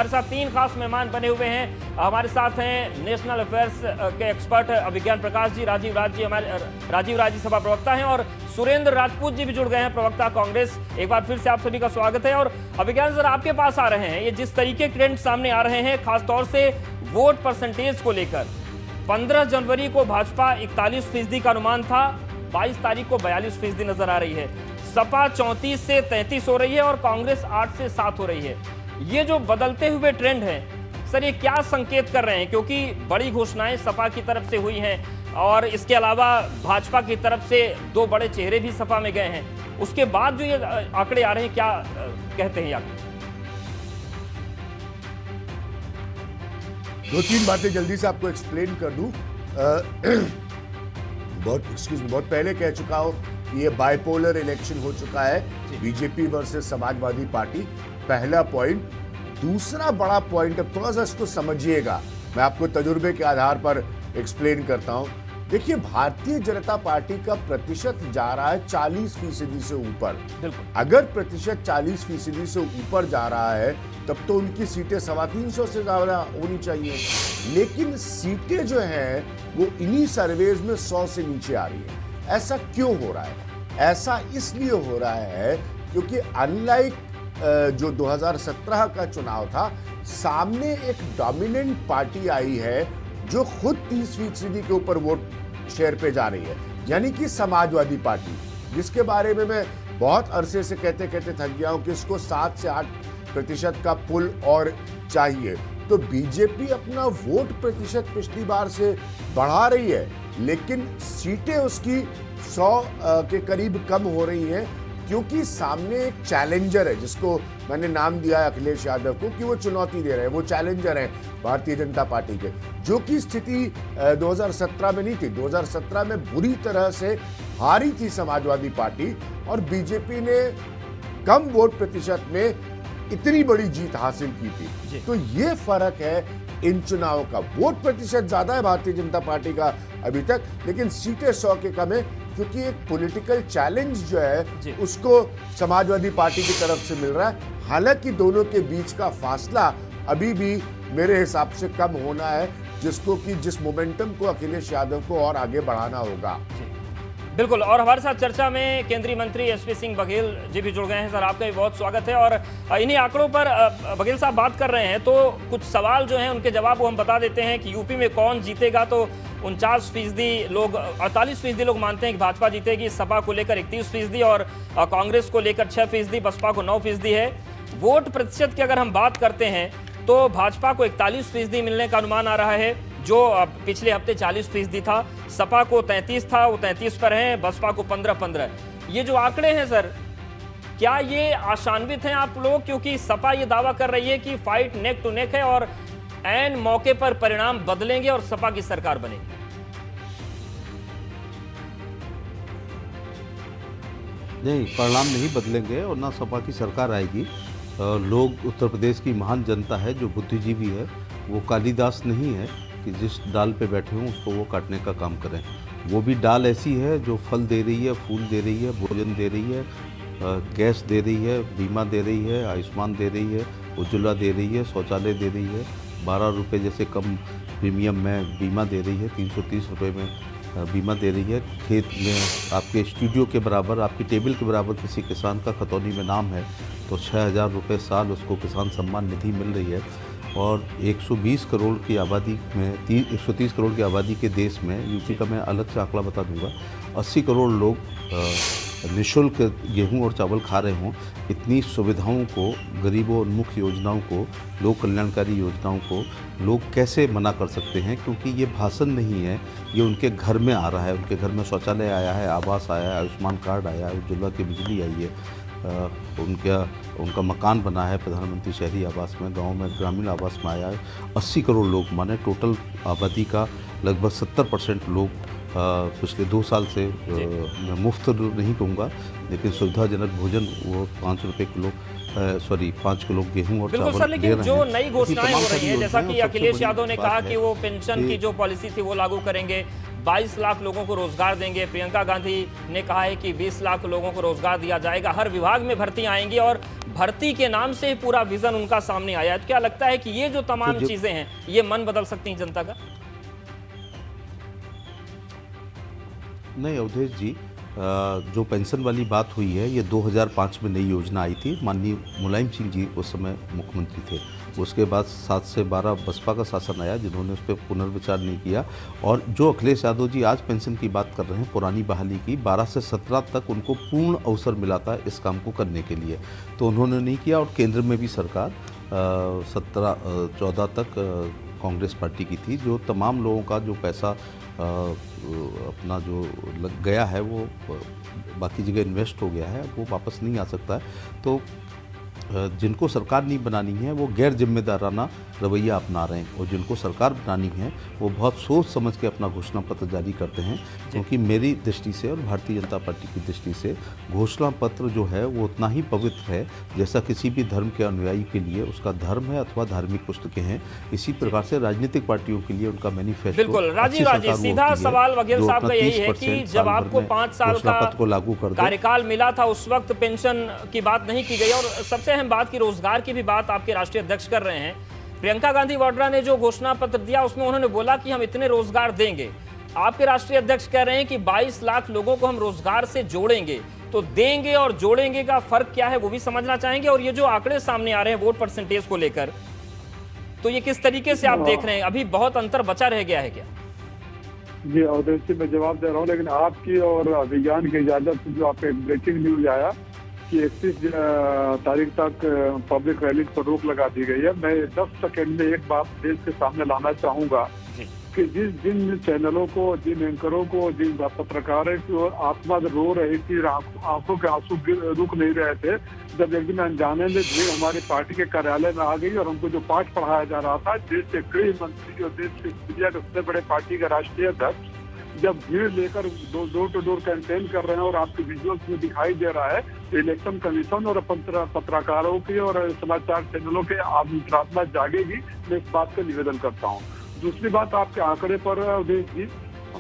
हमारे साथ तीन खास मेहमान बने हुए हैं। हमारे साथ हैं नेशनल अफेयर्स के एक्सपर्ट विज्ञान प्रकाश जी, राजीव राज जी हमारे राजीव राज जी सभा प्रवक्ता हैं, और सुरेंद्र राजपूत जी भी जुड़ गए हैं, प्रवक्ता कांग्रेस। एक बार फिर से आप सभी का स्वागत है। और विज्ञान सर, आपके पास आ रहे हैं, ये जिस तरीके के ट्रेंड सामने आ रहे हैं, खासतौर से वोट परसेंटेज को लेकर, 15 जनवरी को भाजपा 41% का अनुमान था, 22 तारीख को 42% नजर आ रही है। सपा 34 से 33 हो रही है और कांग्रेस 8 से 7 हो रही है। ये जो बदलते हुए ट्रेंड है सर, ये क्या संकेत कर रहे हैं? क्योंकि बड़ी घोषणाएं सपा की तरफ से हुई हैं और इसके अलावा भाजपा की तरफ से दो बड़े चेहरे भी सपा में गए हैं, उसके बाद जो ये आंकड़े आ रहे हैं, क्या कहते हैं आंकड़े? दो तीन बातें जल्दी से आपको एक्सप्लेन कर दूं। बहुत पहले कह चुका हूं कि ये बाइपोलर इलेक्शन हो चुका है, बीजेपी वर्सेस समाजवादी पार्टी, पहला पॉइंट। दूसरा बड़ा पॉइंट, अब थोड़ा सा इसको समझिएगा, मैं आपको तजुर्बे के आधार पर एक्सप्लेन करता हूं। देखिए, भारतीय जनता पार्टी का प्रतिशत जा रहा है 40% से ऊपर। अगर प्रतिशत 40% से ऊपर जा रहा है तब तो उनकी सीटें 350 से ज्यादा होनी चाहिए, लेकिन सीटें जो हैं वो इन्हीं सर्वेज में 100 से नीचे आ रही है। ऐसा क्यों हो रहा है? ऐसा इसलिए हो रहा है क्योंकि अनलाइक जो 2017 का चुनाव था, सामने एक डोमिनेंट पार्टी आई है जो खुद 30% के ऊपर वोट शेयर पे जा रही है, यानी कि समाजवादी पार्टी, जिसके बारे में मैं बहुत अरसे से कहते कहते थक गया हूं कि इसको 7 से 8% का पुल और चाहिए। तो बीजेपी अपना वोट प्रतिशत पिछली बार से बढ़ा रही है, लेकिन सीटें उसकी 100 के करीब कम हो रही हैं, क्योंकि सामने एक चैलेंजर है, जिसको मैंने नाम दिया है अखिलेश यादव को, कि वो चुनौती दे रहे हैं। वो चैलेंजर है भारतीय जनता पार्टी के, जो कि स्थिति 2017 में नहीं थी। 2017 में बुरी तरह से हारी थी समाजवादी पार्टी, और बीजेपी ने कम वोट प्रतिशत में इतनी बड़ी जीत हासिल की थी। तो ये फर्क है इन चुनावों का। वोट प्रतिशत ज्यादा है भारतीय जनता पार्टी का अभी तक, लेकिन सीटें 100 के कम है, क्योंकि एक पॉलिटिकल चैलेंज जो है उसको समाजवादी पार्टी की तरफ से मिल रहा है। हालांकि दोनों के बीच का फासला अभी भी मेरे हिसाब से कम होना है, जिस मोमेंटम को अखिलेश यादव को और आगे बढ़ाना होगा। बिल्कुल। और हमारे साथ चर्चा में केंद्रीय मंत्री एसपी सिंह बघेल जी भी जुड़ गए हैं। सर, आपका भी बहुत स्वागत है। और इन्हीं आंकड़ों पर बघेल साहब बात कर रहे हैं, तो कुछ सवाल जो हैं उनके जवाब वो हम बता देते हैं कि यूपी में कौन जीतेगा। तो 49% लोग, 48% लोग मानते हैं कि भाजपा जीतेगी, सपा को लेकर 31% और कांग्रेस को लेकर 6%, बसपा को 9% है। वोट प्रतिशत की अगर हम बात करते हैं तो भाजपा को 41% मिलने का अनुमान आ रहा है, जो पिछले हफ्ते 40% था। सपा को 33 था, वो 33 पर है। बसपा को 15-15। ये जो आंकड़े हैं सर, क्या ये आशान्वित हैं आप लोग? क्योंकि सपा ये दावा कर रही है कि फाइट नेक टू नेक है और ऐन मौके पर परिणाम बदलेंगे और सपा की सरकार बनेगी। नहीं, परिणाम नहीं बदलेंगे और ना सपा की सरकार आएगी। लोग, उत्तर प्रदेश की महान जनता है जो बुद्धिजीवी है, वो कालिदास नहीं है कि जिस डाल पे बैठे हों उसको वो काटने का काम करें। वो भी डाल ऐसी है जो फल दे रही है, फूल दे रही है, भोजन दे रही है, गैस दे रही है, बीमा दे रही है, आयुष्मान दे रही है, उज्ज्वला दे रही है, शौचालय दे रही है, 12 रुपये जैसे कम प्रीमियम में बीमा दे रही है, 330 रुपये में बीमा दे रही है। खेत में आपके स्टूडियो के बराबर, आपकी टेबल के बराबर किसी किसान का खतौनी में नाम है तो 6000 रुपये साल उसको किसान सम्मान निधि मिल रही है। और 120 करोड़ की आबादी में, 130 करोड़ की आबादी के देश में, यूपी का मैं अलग से आंकड़ा बता दूंगा, 80 करोड़ लोग निःशुल्क गेहूं और चावल खा रहे हों। इतनी सुविधाओं को, गरीबों उन्मुख योजनाओं को, लोक कल्याणकारी योजनाओं को लोग कैसे मना कर सकते हैं? क्योंकि ये भाषण नहीं है, ये उनके घर में आ रहा है। उनके घर में शौचालय आया है, आवास आया है, आयुष्मान कार्ड आया है, उज्ज्वला की बिजली आई है, उनका मकान बना है प्रधानमंत्री शहरी आवास में, गांव में ग्रामीण आवास में आया है। 80 करोड़ लोग, माने टोटल आबादी का लगभग 70% लोग पिछले 2 साल से, मैं मुफ्त नहीं कहूँगा, लेकिन सुविधाजनक भोजन वो 5 रुपये किलो, 5 किलो गेहूं और बिल्कुल चावल सर, दे लेकिन रहे जो हैं। नई घोषणाएं हो रही है, जैसा कि अखिलेश यादव ने कहा कि वो पेंशन की जो पॉलिसी थी वो लागू करेंगे, 22 लाख लोगों को रोजगार देंगे। प्रियंका गांधी ने कहा है कि 20 लाख लोगों को रोजगार दिया जाएगा, हर विभाग में भर्तियां आएंगी और भर्ती के नाम से ही पूरा विजन उनका सामने आया है। तो क्या लगता है कि ये जो तमाम चीजें हैं ये मन बदल सकती हैं जनता का? नहीं अवधेश जी, जो पेंशन वाली बात हुई है ये 2005 में नई योजना आई थी। माननीय मुलायम सिंह जी उस समय मुख्यमंत्री थे। उसके बाद 7 से 12 बसपा का शासन आया जिन्होंने उस पर पुनर्विचार नहीं किया। और जो अखिलेश यादव जी आज पेंशन की बात कर रहे हैं पुरानी बहाली की, 12 से 17 तक उनको पूर्ण अवसर मिला था इस काम को करने के लिए, तो उन्होंने नहीं किया। और केंद्र में भी सरकार 14 तक कांग्रेस पार्टी की थी। जो तमाम लोगों का जो पैसा अपना जो लग गया है वो बाकी जगह इन्वेस्ट हो गया है, वो वापस नहीं आ सकता है। तो जिनको सरकार नहीं बनानी है वो गैर जिम्मेदाराना रवैया अपना रहे हैं, और जिनको सरकार बनानी है वो बहुत सोच समझ के अपना घोषणा पत्र जारी करते हैं। क्योंकि मेरी दृष्टि से और भारतीय जनता पार्टी की दृष्टि से घोषणा पत्र जो है वो उतना ही पवित्र है जैसा किसी भी धर्म के अनुयायी के लिए उसका धर्म है अथवा धार्मिक पुस्तकें हैं। इसी प्रकार से राजनीतिक पार्टियों के लिए उनका मैनिफेस्टो। बिल्कुल राजीव राजी, सीधा सवाल वकील साहब का यही है कि जब आपको 5 साल का लागू कर कार्यकाल मिला था उस वक्त पेंशन की बात नहीं की गई, और सबसे अहम बात की रोजगार की भी बात आपके राष्ट्रीय अध्यक्ष कर रहे हैं। प्रियंका गांधी वाड्रा ने जो घोषणा पत्र दिया उसमें उन्होंने बोला कि हम इतने रोजगार देंगे। आपके राष्ट्रीय अध्यक्ष कह रहे हैं कि 22 लाख लोगों को हम रोजगार से जोड़ेंगे। तो देंगे और जोड़ेंगे का फर्क क्या है वो भी समझना चाहेंगे। और ये जो आंकड़े सामने आ रहे हैं वोट परसेंटेज को लेकर, तो ये किस तरीके से आप देख रहे हैं? अभी बहुत अंतर बचा रह गया है क्या? जी अवधेश जी, मैं जवाब दे रहा हूँ, लेकिन आपकी और विज्ञान की इजाजत से जो आप एक ब्रेकिंग न्यूज आया कि 31 तारीख तक पब्लिक रैली पर रोक लगा दी गई है। मैं 10 सेकंड में एक बात देश के सामने लाना चाहूंगा कि जिन चैनलों को, जिन एंकरों को, जिन पत्रकारों की और आत्मा रो रही थी, आंखों के आंसू रुक नहीं रहे थे, जब एक दिन अनजाने में भीड़ हमारी पार्टी के कार्यालय में आ गई और हमको जो पाठ पढ़ाया जा रहा था, देश के गृह मंत्री और देश के मीडिया के सबसे बड़े पार्टी के राष्ट्रीय अध्यक्ष जब भीड़ लेकर डोर टू डोर कैंपेन कर रहे हैं और आपके विजुअल्स में दिखाई दे रहा है, तो इलेक्शन कमीशन और पत्रकारों की और समाचार चैनलों के अंतरात्मा जागेगी। मैं इस बात का निवेदन करता हूँ। दूसरी बात, आपके आंकड़े पर अवधेश जी,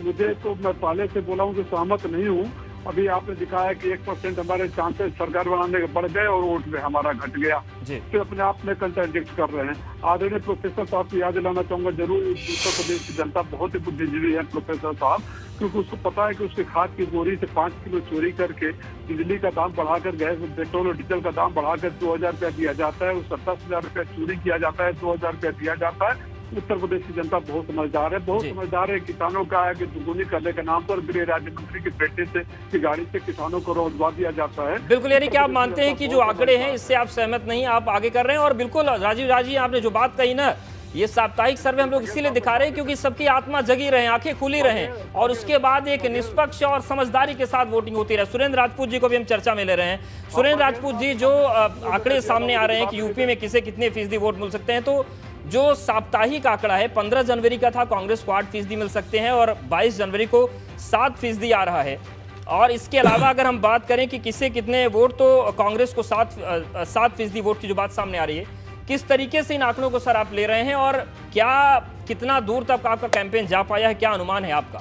मुझे तो मैं पहले से बोला हूँ कि सहमत नहीं हूँ। अभी आपने दिखाया कि 1% हमारे चांसेस सरकार बनाने के बढ़ गए और वोट में हमारा घट गया, फिर अपने आप में कंट्राडिक्ट कर रहे हैं। आदरणीय प्रोफेसर साहब को याद दिलाना चाहूंगा, जरूर उत्तर प्रदेश की जनता बहुत ही बुद्धिजीवी है प्रोफेसर साहब, क्योंकि उसको पता है कि उसके खाद की बोरी से 5 किलो चोरी करके बिजली का दाम बढ़ाकर, गैस, पेट्रोल और डीजल का दाम बढ़ाकर 2000 रुपया दिया जाता है, उस 10,000 रुपया चोरी किया जाता है, 2000 रुपया दिया जाता है। उत्तर प्रदेश की जनता बहुत समझदार है, बहुत समझदार है। किसानों का है कि दुगुनी करने के नाम पर गृह राज्य मंत्री के बेटे से की गाड़ी से किसानों को रोजगार दिया जाता है। बिल्कुल, यानी कि आप मानते हैं कि जो आंकड़े हैं इससे आप सहमत नहीं, आप आगे कर रहे हैं। और बिल्कुल राजीव राजी, आपने जो बात कही ना, ये साप्ताहिक सर्वे हम लोग इसीलिए दिखा रहे हैं क्योंकि सबकी आत्मा जगी रहे, आंखें खुली रहे और उसके बाद एक निष्पक्ष और समझदारी के साथ वोटिंग होती रहे। सुरेंद्र राजपूत जी को भी हम चर्चा में ले रहे हैं। सुरेंद्र राजपूत जी, जो आंकड़े सामने आ रहे हैं कि यूपी में किसे कितने फीसदी वोट मिल सकते हैं, तो जो साप्ताहिक आंकड़ा है 15 जनवरी का था, कांग्रेस को 8% मिल सकते हैं और 22 जनवरी को 7% आ रहा है। और इसके अलावा अगर हम बात करें कि किसे कितने वोट, तो कांग्रेस को 7% वोट की जो बात सामने आ रही है, किस तरीके से इन आंकड़ों को सर आप ले रहे हैं और क्या कितना दूर तक आपका कैंपेन जा पाया है, क्या अनुमान है आपका?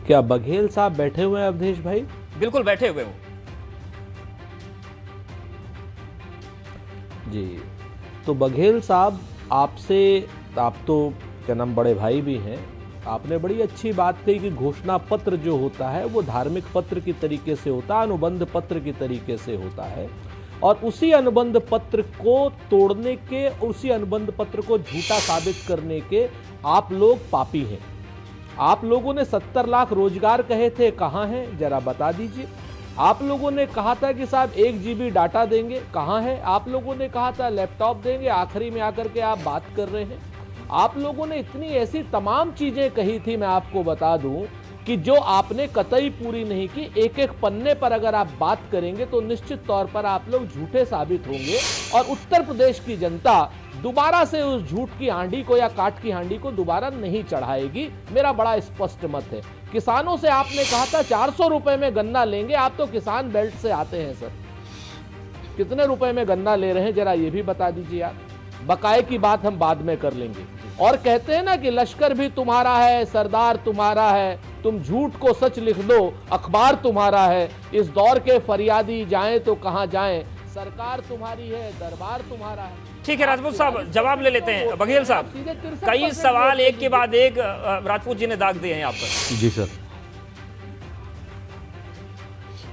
क्या बघेल साहब बैठे हुए हैं अवधेश भाई? बिल्कुल बैठे हुए हो जी। तो बघेल साहब, आपसे, आप तो क्या नाम बड़े भाई भी हैं, आपने बड़ी अच्छी बात कही कि घोषणा पत्र जो होता है वो धार्मिक पत्र की तरीके से होता है, अनुबंध पत्र की तरीके से होता है, और उसी अनुबंध पत्र को तोड़ने के, उसी अनुबंध पत्र को झूठा साबित करने के आप लोग पापी हैं। आप लोगों ने 70 लाख रोजगार कहे थे, कहां हैं जरा बता दीजिए। आप लोगों ने कहा था कि साहब 1 GB डाटा देंगे, कहां है। आप लोगों ने कहा था लैपटॉप देंगे, आखिरी में आकर के आप बात कर रहे हैं। आप लोगों ने इतनी ऐसी तमाम चीजें कही थी, मैं आपको बता दूं, कि जो आपने कतई पूरी नहीं की। एक एक पन्ने पर अगर आप बात करेंगे तो निश्चित तौर पर आप लोग झूठे साबित होंगे और उत्तर प्रदेश की जनता दोबारा से उस झूठ की हांडी को या काट की हांडी को दोबारा नहीं चढ़ाएगी। मेरा बड़ा स्पष्ट मत है। किसानों से आपने कहा था 400 रुपए में गन्ना लेंगे, आप तो किसान बेल्ट से आते हैं सर, कितने रुपए में गन्ना ले रहे हैं जरा ये भी बता दीजिए आप। बकाये की बात हम बाद में कर लेंगे। और कहते हैं ना कि लश्कर भी तुम्हारा है, सरदार तुम्हारा है, तुम झूठ को सच लिख दो, अखबार तुम्हारा है। इस दौर के फरियादी जाएं तो कहां जाएं, सरकार तुम्हारी है, दरबार तुम्हारा है। ठीक है राजपूत साहब, जवाब ले लेते हैं। बघेल साहब, कई सवाल एक के बाद एक राजपूत जी ने दाग दिए हैं यहाँ पर। जी सर,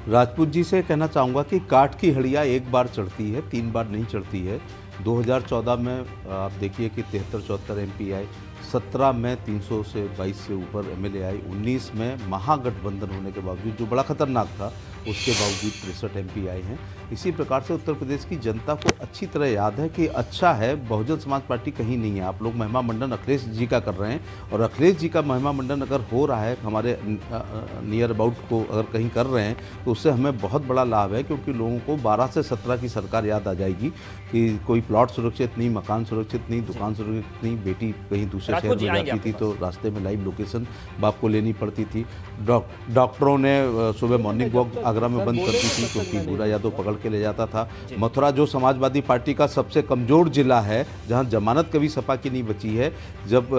राजपूत जी से कहना चाहूँगा कि काठ की हड़िया एक बार चढ़ती है, 3 बार नहीं चढ़ती है। 2014 में आप देखिए कि 73-74 MP आए, 17 में 300 से 22 से ऊपर MLA आए, 19 में महागठबंधन होने के बावजूद, जो बड़ा खतरनाक था, उसके बावजूद 63 MP आए हैं। इसी प्रकार से उत्तर प्रदेश की जनता को अच्छी तरह याद है कि अच्छा है, बहुजन समाज पार्टी कहीं नहीं है। आप लोग महिमा मंडन अखिलेश जी का कर रहे हैं, और अखिलेश जी का महिमा मंडन अगर हो रहा है हमारे नियर अबाउट को अगर कहीं कर रहे हैं, तो उससे हमें बहुत बड़ा लाभ है, क्योंकि लोगों को 12 से 17 की सरकार याद आ जाएगी कि कोई प्लॉट सुरक्षित नहीं, मकान सुरक्षित नहीं, दुकान सुरक्षित नहीं, बेटी कहीं दूसरे शहर में जाती थी तो रास्ते में लाइव लोकेशन बाप को लेनी पड़ती थी, डॉक्टरों ने सुबह मॉर्निंग वॉक आगरा में बंद करती थी क्योंकि भूरा यादव पकड़ के ले जाता था। मथुरा जो समाजवादी पार्टी का सबसे कमजोर जिला है, जहां जमानत कभी सपा की नहीं बची है, जब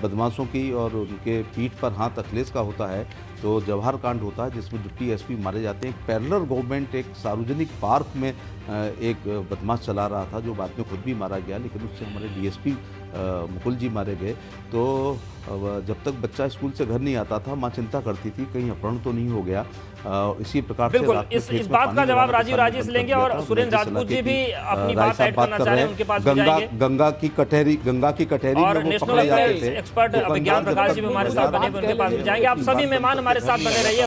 बदमाशों की और उनके पीठ पर हाथ अखिलेश का होता है तो जवाहर कांड होता है जिसमें डिप्टी SP मारे जाते हैं। एक पैरेलल गवर्नमेंट एक सार्वजनिक पार्क में एक बदमाश चला रहा था, जो बाद में खुद भी मारा गया, लेकिन उससे हमारे DSP मुकुल जी मारे गए। तो जब तक बच्चा स्कूल से घर नहीं आता था, माँ चिंता करती थी कहीं अपहरण तो नहीं हो गया। इसी प्रकार बिल्कुल इस बात का जवाब राजीव राजे से लेंगे, और सुरेंद्र राजपूत जी भी अपनी बात ऐड करना चाह रहे हैं, उनके पास भी जाएंगे। गंगा की कटहरी और नेशनल अफेयर्स एक्सपर्ट विज्ञान प्रकाश जी भी हमारे साथ बने हुए, उनके पास भी जाएंगे। आप सभी मेहमान हमारे साथ बने रहिए।